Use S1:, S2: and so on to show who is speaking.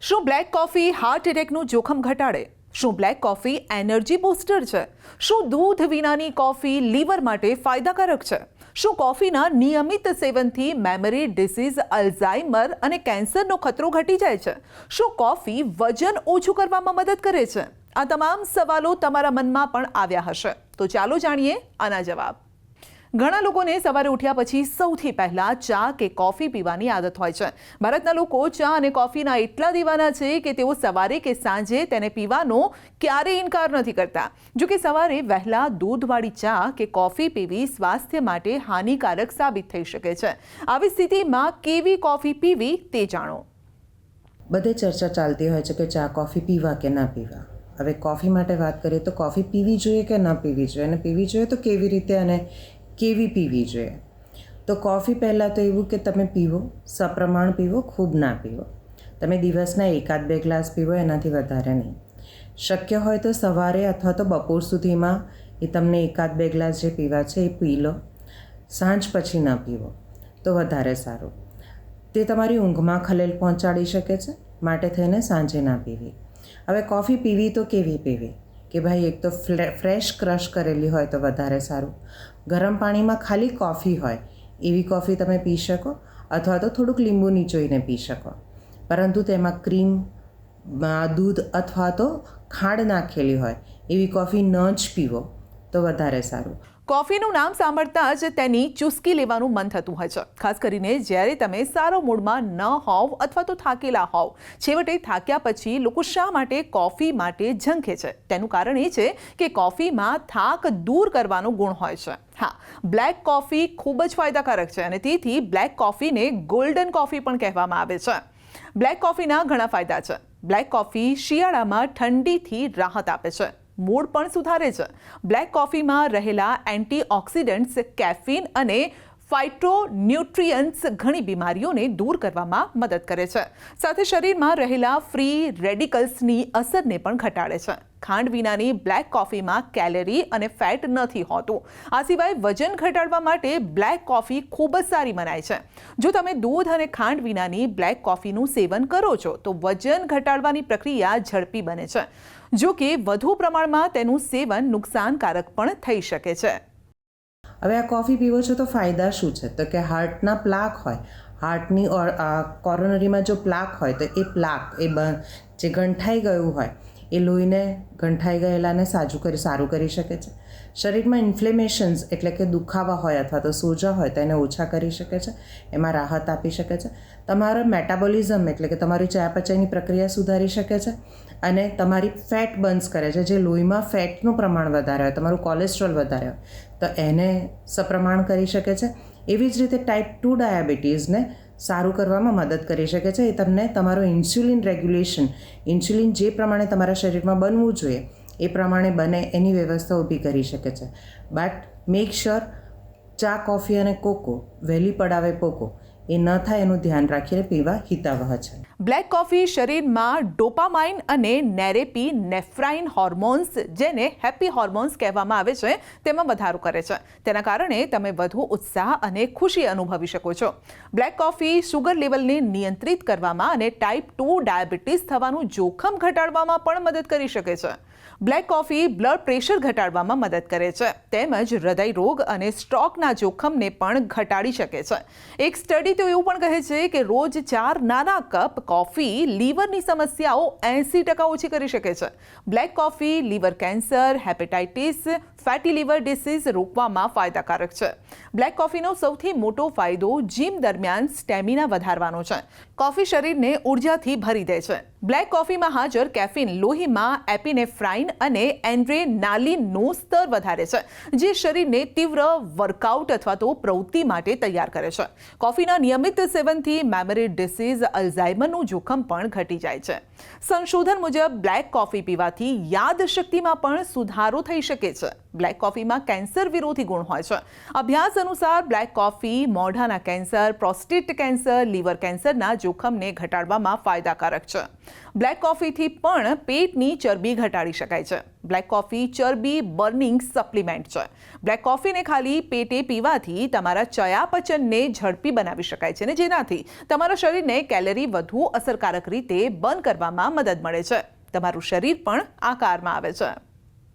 S1: શું black coffee heart એટેકનું જોખમ ઘટાડે? શું બ્લેક કોફી એનર્જી બૂસ્ટર છે? શું દૂધ વિનાની કોફી લીવર માટે ફાયદાકારક છે? શું કોફીના નિયમિત સેવનથી મેમરી ડિસીઝ, અલ્ઝાઇમર અને કેન્સરનો ખતરો ઘટી જાય છે? શું કોફી વજન ઓછું કરવામાં મદદ કરે છે? આ તમામ સવાલો તમારા મનમાં પણ આવ્યા હશે, તો ચાલો જાણીએ આના જવાબ. ઘણા લોકોને સવારે ઉઠ્યા પછી સૌથી પહેલા ચા કે કોફી પીવાની આદત હોય છે. ભારતના લોકો ચા અને કોફીના એટલા દીવાના છે કે તેઓ સવારે કે સાંજે તેને પીવાનો ક્યારેય ઇનકાર નથી કરતા. જો કે સવારે વહેલા દૂધવાળી ચા કે કોફી પીવી સ્વાસ્થ્ય માટે હાનિકારક સાબિત થઈ શકે છે. આવી સ્થિતિમાં કેવી કોફી પીવી તે જાણો.
S2: બધે ચર્ચા ચાલતી હોય છે કે ચા કોફી પીવા કે ના પીવા. હવે કોફી માટે વાત કરીએ તો કોફી પીવી જોઈએ કે ન પીવી જોઈએ, અને પીવી જોઈએ તો કેવી રીતે અને કેવી પીવી જોઈએ. તો કોફી પહેલાં તો એવું કે તમે પીવો, સપ્રમાણ પીવો, ખૂબ ના પીવો. તમે દિવસના 1-2 ગ્લાસ પીવો, એનાથી વધારે નહીં. શક્ય હોય તો સવારે અથવા તો બપોર સુધીમાં એ તમને 1-2 ગ્લાસ જે પીવા છે એ પી લો. સાંજ પછી ન પીવો તો વધારે સારું. તે તમારી ઊંઘમાં ખલેલ પહોંચાડી શકે છે, માટે થઈને સાંજે ના પીવી. હવે કોફી પીવી તો કેવી પીવી કે ભાઈ, એક તો ફ્રેશ ક્રશ કરેલી હોય તો વધારે સારું. ગરમ પાણીમાં ખાલી કોફી હોય એવી કોફી તમે પી શકો, અથવા તો થોડુંક લીંબુ નીચોઈને પી શકો. પરંતુ તેમાં ક્રીમ, દૂધ અથવા તો ખાંડ નાખેલી હોય એવી કોફી ન જ પીવો તો વધારે સારું.
S1: કોફીનું નામ સાંભળતા જ તેની ચુસ્કી લેવાનું મન થતું હોય છે, ખાસ કરીને જ્યારે તમે સારો મૂડમાં ન હોવ અથવા તો થાકેલા હોવ. છેવટે થાક્યા પછી લોકો શા માટે કોફી માટે ઝંખે છે? તેનું કારણ એ છે કે કોફીમાં થાક દૂર કરવાનો ગુણ હોય છે. હા, બ્લેક કોફી ખૂબ જ ફાયદાકારક છે અને તેથી બ્લેક કોફીને ગોલ્ડન કોફી પણ કહેવામાં આવે છે. બ્લેક કોફીના ઘણા ફાયદા છે. બ્લેક કોફી શિયાળામાં ઠંડીથી રાહત આપે છે, મૂડ પણ સુધારે છે. બ્લેક કોફીમાં રહેલા એન્ટીઓક્સિડન્ટ્સ, કેફીન અને ફાઇટોન્યુટ્રિયન્ટ્સ ઘણી બીમારીઓને દૂર કરવામાં મદદ કરે છે. સાથે શરીરમાં રહેલા ફ્રી રેડિકલ્સની અસરને પણ ઘટાડે છે. ખાંડ વિનાની બ્લેક કોફીમાં કેલરી અને ફેટ નથી હોતું. આ સિવાય વજન ઘટાડવા માટે બ્લેક કોફી ખૂબ જ સારી મનાય છે. જો તમે દૂધ અને ખાંડ વિનાની બ્લેક કોફીનું સેવન કરો છો તો વજન ઘટાડવાની પ્રક્રિયા ઝડપી બને છે. જો કે વધુ પ્રમાણમાં તેનું સેવન નુકસાનકારક પણ થઈ શકે છે.
S2: હવે આ કોફી પીવો છો તો ફાયદા શું છે? તો કે હાર્ટના પ્લાક હોય, હાર્ટની કોરોનરીમાં જો પ્લાક હોય તો એ પ્લાક જે ગંઠાઈ ગયું હોય એ લોહીને ગંઠાઈ ગયેલાને સારું કરી શકે છે. શરીરમાં ઇન્ફ્લેમેશન્સ એટલે કે દુખાવા હોય અથવા તો સોજા હોય તો એને ઓછા કરી શકે છે, એમાં રાહત આપી શકે છે. તમારો મેટાબોલિઝમ એટલે કે તમારી ચયાપચયની પ્રક્રિયા સુધારી શકે છે અને તમારી ફેટ બર્ન્સ કરે છે. જે લોહીમાં ફેટનું પ્રમાણ વધારે હોય, તમારું કોલેસ્ટ્રોલ વધારે હોય તો એને સપ્રમાણ કરી શકે છે. એવી જ રીતે ટાઈપ 2 ડાયાબિટીસને સારું કરવામાં મદદ કરી શકે છે. એ તમને તમારો ઇન્સ્યુલિન રેગ્યુલેશન, ઇન્સ્યુલિન જે પ્રમાણે તમારા શરીરમાં બનવું જોઈએ એ પ્રમાણે બને એની વ્યવસ્થા ઊભી કરી શકે છે. બટ મેક શ્યોર ચા, કોફી અને કોકો વહેલી પડાવે પોકો એ ન થાય એનું ધ્યાન રાખીને પીવા હિતાવહ છે.
S1: બ્લેક કોફી શરીરમાં ડોપામાઇન અને નેરેપીનેફ્રાઇન હોર્મોન્સ, જેને હેપી હોર્મોન્સ કહેવામાં આવે છે, તેમાં વધારો કરે છે. તેના કારણે તમે વધુ ઉત્સાહ અને ખુશી અનુભવી શકો છો. બ્લેક કોફી શુગર લેવલને નિયંત્રિત કરવામાં અને ટાઈપ 2 ડાયાબિટીસ થવાનું જોખમ ઘટાડવામાં પણ મદદ કરી શકે છે. બ્લેક કોફી બ્લડ પ્રેશર ઘટાડવામાં મદદ કરે છે, તેમજ હૃદય રોગ અને સ્ટ્રોકના જોખમને પણ ઘટાડી શકે છે. એક સ્ટડી તો એવું પણ કહે છે કે રોજ 4 નાના કપ કોફી લીવરની સમસ્યાઓ 80% ઓછી કરી શકે છે. Black coffee liver cancer, hepatitis, fatty liver disease રોકવામાં ફાયદાકારક છે. બ્લેક કોફીનો સૌથી મોટો ફાયદો જીમ દરમિયાન સ્ટેમિના વધારવાનો છે. કોફી શરીરને ઉર્જાથી ભરી દે છે. બ્લેક કોફીમાં હાજર કેફીન લોહીમાં એપિનેફ્રાઇન અને એડ્રેનાલિનનું સ્તર વધારે છે, જે શરીરને તીવ્ર વર્કઆઉટ અથવા તો પ્રવૃત્તિ માટે તૈયાર કરે છે. કોફીના નિયમિત સેવનથી મેમરી ડિસીઝ, અલ્ઝાઇમરનું જોખમ પણ ઘટી જાય છે. સંશોધન મુજબ બ્લેક કોફી પીવાથી યાદશક્તિમાં પણ સુધારો થઈ શકે છે. બ્લેક કોફીમાં કેન્સર વિરોધી ગુણ હોય છે. અભ્યાસ અનુસાર બ્લેક કોફી મોઢાના કેન્સર, પ્રોસ્ટેટ કેન્સર, લીવર કેન્સરના જોખમને ઘટાડવામાં ફાયદાકારક છે. બ્લેક કોફીથી પણ પેટની ચરબી ઘટાડી શકાય છે. બ્લેક કોફી ચરબી બર્નિંગ સપ્લિમેન્ટ છે. બ્લેક કોફીને ખાલી પેટે પીવાથી તમારા ચયાપચયને ઝડપી બનાવી શકાય છે, ને જેનાથી તમારા શરીરને કેલરી વધુ અસરકારક રીતે બર્ન કરવામાં મદદ મળે છે. તમારું શરીર પણ આકારમાં આવે છે.